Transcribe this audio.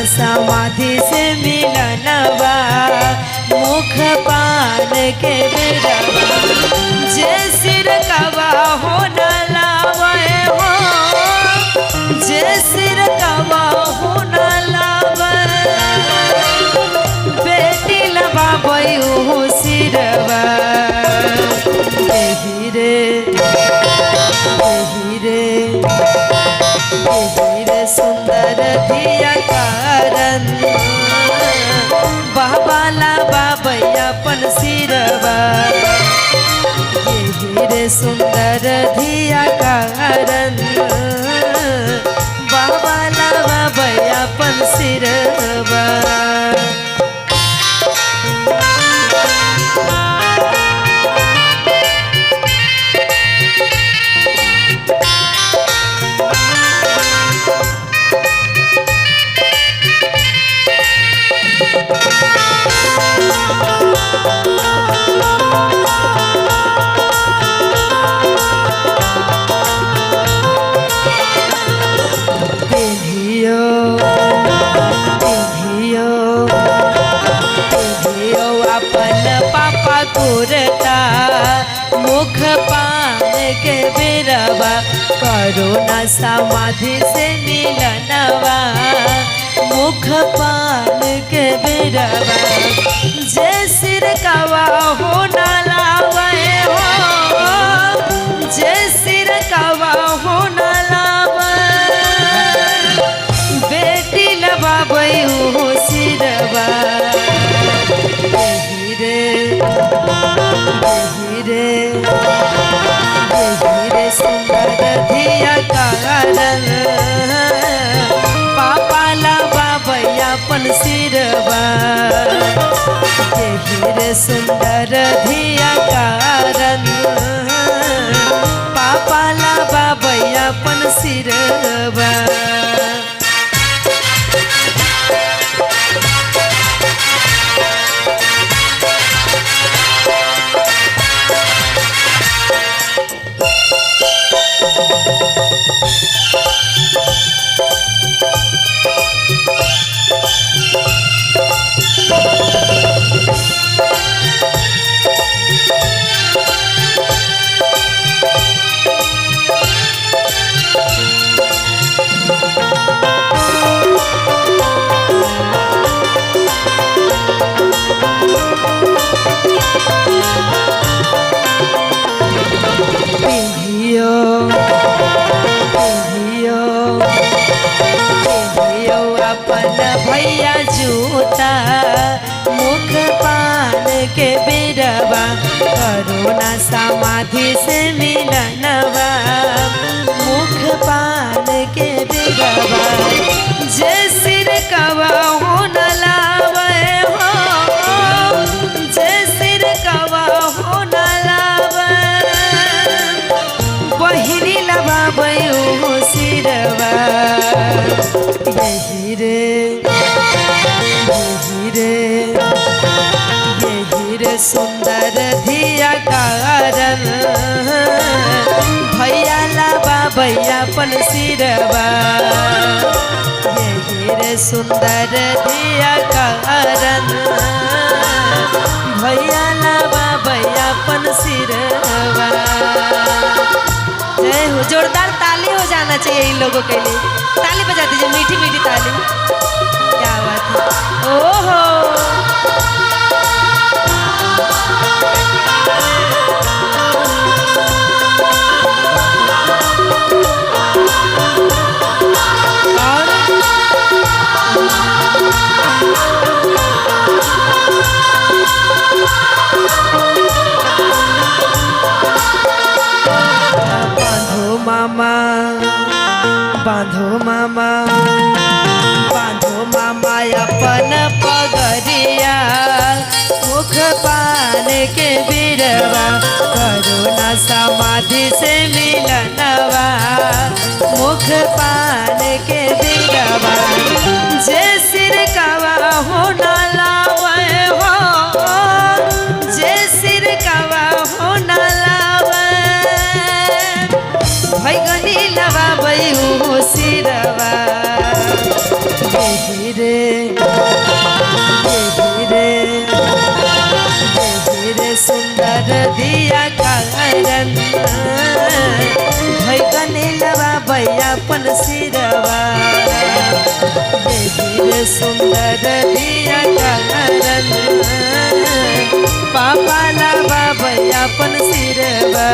समाधि से मिलनवा मुख पान के बेरवा जे सिर कवा हो न लावे हो जे सिर कवा हो न लावे बेटी लबाबई हो सिरवा एही रे सुंदर धिया कारण बाबाला बाबैयापन सिरवा यही रे सुंदर धिया कारण बाबाला बाबैयापन सिरवा मुख पान के बेरवा करुणा समाधि से मिलनवा मुख पान के बेरवा जे सिर कवा हो न लावे हो जे सिर कवा हो न लावे बेटी लबाबई हो सिरवा रे सुंदर धिया कारण पापाला बाबैयापन सिरवा यही रे सुंदर धिया कारण पापाला बाबैयापन सिरवा भैया जूता मुख पान के बेरवा करुणा समाधि से मिलनवा मुख पान के बेरवा जे सिर कवा हो न लावे हो जे सिर कवा हो न लावे बहिनी लबाबै हो सिरवा यही रे सुंदर धिया कारण भैया ला बाबैयापन सिरवा यही रे सुंदर धिया कारण भैया ला बाबैयापन सिरवा जय हो। जोरदार ताली हो जाना चाहिए इन लोगों के लिए। ताली बजा दीजिए, मीठी मीठी ताली। क्या बात है। ओहो बांधो मामा अपन पगरिया मुख पान के बिरवा करुणा समाधि से मिलनवा मुख पान के बिरवा जे सिर कवा हो न लावे हो जे सिर कवा हो न लावे भैगनी लबाबै हो सिरवा यही रे धीरे सुंदर दिया कारण भई कनेलवा भैयापन सिरवा धीरे सुंदर दिया कारण पापा लावा भैयापन सिरवा